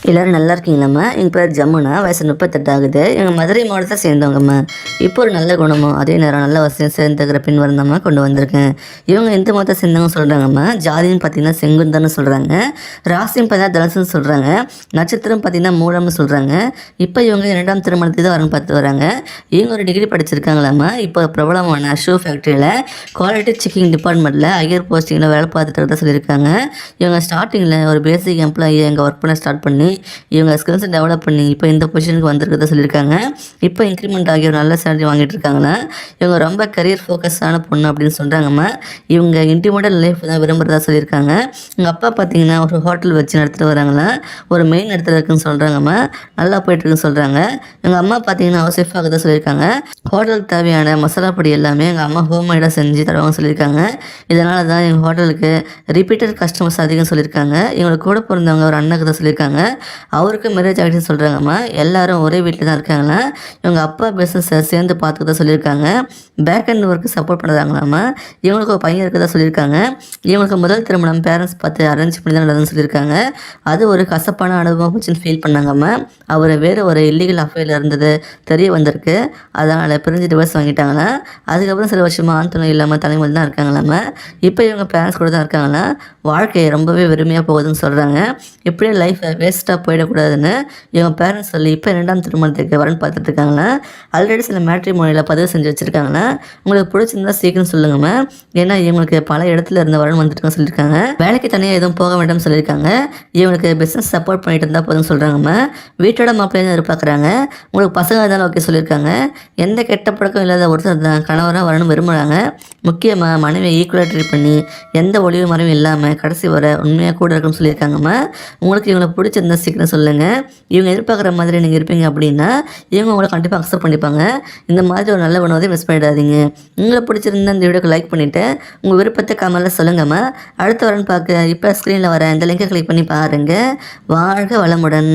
எல்லோரும் நல்லா இருக்கீங்களாம்மா. எங்கள் பேர் ஜமுனா, வயசு 38 ஆகுது. எங்கள் மதுரை மாவட்டத்தை சேர்ந்தவங்கம்மா. இப்போ ஒரு நல்ல குணமும் அதே நேரம் நல்ல வசதியும் சேர்ந்துக்கிற பின் வரந்தாம்மா கொண்டு வந்திருக்கேன். இவங்க எந்த மதத்தை சேர்ந்தவங்க சொல்கிறாங்கம்மா. ஜாதின்னு பார்த்தீங்கன்னா செங்குந்தன்னு சொல்கிறாங்க, ராசின்னு பார்த்தீங்கன்னா தனுசுன்னு சொல்கிறாங்க, நட்சத்திரம் பார்த்தீங்கன்னா மூலம்னு சொல்கிறாங்க. இப்போ இவங்க 2ஆம் திருமணத்துக்கு தான் வரணும் பார்த்து வராங்க. இவங்க ஒரு டிகிரி படிச்சிருக்காங்களாம்மா. இப்போ பிரபலமான ஷூ ஃபேக்ட்ரியில் குவாலிட்டி செக்கிங் டிபார்ட்மெண்ட்டில் ஹையர் போஸ்டிங்கில் வேலை பார்த்துட்டு தான் சொல்லியிருக்காங்க. இவங்க ஸ்டார்டிங்கில் ஒரு பேசிக் எம்ப்ளாயி எங்கள் ஒர்க் பண்ண ஸ்டார்ட் பண்ணி இவங்க ஸ்கில்ஸை டெவலப் பண்ணி இப்போ இந்த பொசிஷனுக்கு வந்திருக்கிறத சொல்லியிருக்காங்க. இப்போ இன்க்ரிமெண்ட் ஆகி ஒரு நல்ல சேலரி வாங்கிட்டு இருக்காங்களா. இவங்க ரொம்ப கரியர் ஃபோக்கஸான பொண்ணு அப்படின்னு சொல்கிறாங்கம்மா. இவங்க இன்டிமேட்டட் லைஃப் தான் விரும்புகிறதா சொல்லியிருக்காங்க. எங்கள் அப்பா பார்த்தீங்கன்னா ஒரு ஹோட்டல் வச்சு நடத்திட்டு வராங்களா, ஒரு மெயின் இடத்துல இருக்குன்னு சொல்கிறாங்கம்மா. நல்லா போயிட்டுருக்குன்னு சொல்கிறாங்க. எங்கள் அம்மா பார்த்தீங்கன்னா ஹவுஸ் ஒய்ஃப் ஆகுதான் சொல்லியிருக்காங்க. ஹோட்டலுக்கு தேவையான மசாலா பொடி எல்லாமே எங்கள் அம்மா ஹோம்மேடாக செஞ்சு தருவாங்க சொல்லியிருக்காங்க. இதனால தான் எங்கள் ஹோட்டலுக்கு ரிப்பீட்டட் கஸ்டமர்ஸ் அதிகம் சொல்லியிருக்காங்க. எங்களுக்கு கூட பிறந்தவங்க ஒரு அண்ணனுக்கு தான் சொல்லியிருக்காங்க. அவருக்கு மேரேஜ் ஆகிடுச்சுன்னு சொல்கிறாங்கம்மா. எல்லாரும் ஒரே வீட்டில் தான் இருக்காங்களா. இவங்க அப்பா பிஸ்னஸை சேர்ந்து பார்த்துக்க தான் சொல்லியிருக்காங்க. பேக் அண்ட் ஒர்க்கு சப்போர்ட் பண்ணுறாங்களாம்மா. இவங்களுக்கு ஒரு பையன் இருக்கதான் சொல்லியிருக்காங்க. இவங்களுக்கு முதல் திருமணம் பேரண்ட்ஸ் பார்த்து அரேஞ்ச் பண்ணி தான் நடந்ததுன்னு சொல்லியிருக்காங்க. அது ஒரு கசப்பான அனுபவம் போச்சுன்னு ஃபீல் பண்ணாங்கம்மா. அவர் வேறு ஒரு இல்லீகல் அஃபேரில் இருந்தது தெரிய வந்திருக்கு. அதனால் பிரிஞ்சு டிவோர்ஸ் வாங்கிட்டாங்களா. அதுக்கப்புறம் சில வருஷமாக ஆண் துணை இல்லாமல் தலைமுறை தான் இருக்காங்களாம்மா. இப்போ இவங்க பேரண்ட்ஸ் கூட தான் இருக்காங்களா. வாழ்க்கை ரொம்பவே வெறுமையாக போகுதுன்னு சொல்கிறாங்க. இப்படியே லைஃப்பை வேஸ்ட்டாக போயிடக்கூடாதுன்னு இவங்க பேரண்ட்ஸ் சொல்லி இப்போ 2ஆம் திருமணத்துக்கு வரன்னு பார்த்துட்டு இருக்காங்களா. ஆல்ரெடி சில மேட்ரிமோனியில் பதிவு செஞ்சு வச்சுருக்காங்களா. உங்களுக்கு பிடிச்சிருந்தா சீக்கிரம் சொல்லுங்கம்மா. ஏன்னா இவங்களுக்கு பல இடத்துல இருந்த வரன் வந்துட்டு சொல்லியிருக்காங்க. வேலைக்கு தனியாக எதுவும் போக வேண்டாம்னு சொல்லியிருக்காங்க. இவங்களுக்கு பிஸ்னஸ் சப்போர்ட் பண்ணிட்டு இருந்தால் போதும்னு சொல்கிறாங்கம்மா. வீட்டோட மாப்பிள்ளையும் எதிர்பார்க்குறாங்க. உங்களுக்கு பசங்க இருந்தாலும் ஓகே சொல்லியிருக்காங்க. எந்த கெட்ட பழக்கம் இல்லாத ஒருத்தர் தான் கணவராக வரணும் விரும்புகிறாங்க. முக்கியமாக மனைவியை ஈக்குவலாக ட்ரீட் பண்ணி எந்த ஒளிவு மறைவும் இல்லாமல் கடைசி வர உண்மையாக கூட இருக்குன்னு சொல்லியிருக்காங்கம்மா. உங்களுக்கு இவங்களை பிடிச்சிருந்தா சீக்கிரம் சொல்லுங்கள். இவங்க எதிர்பார்க்குற மாதிரி நீங்கள் இருப்பீங்க அப்படின்னா இவங்க உங்களை கண்டிப்பாக அக்செப்ட் பண்ணிப்பாங்க. இந்த மாதிரி ஒரு நல்ல உணவதை மிஸ் பண்ணிடாதீங்க. உங்களை பிடிச்சிருந்தா இந்த வீடியோக்கு லைக் பண்ணிவிட்டு உங்கள் விருப்பத்தை கமெண்ட்டில் சொல்லுங்கம்மா. அடுத்த வரன்னு பார்க்க இப்போ ஸ்க்ரீனில் வர இந்த லிங்கை கிளிக் பண்ணி பாருங்கள். வாழ்க வளமுடன்.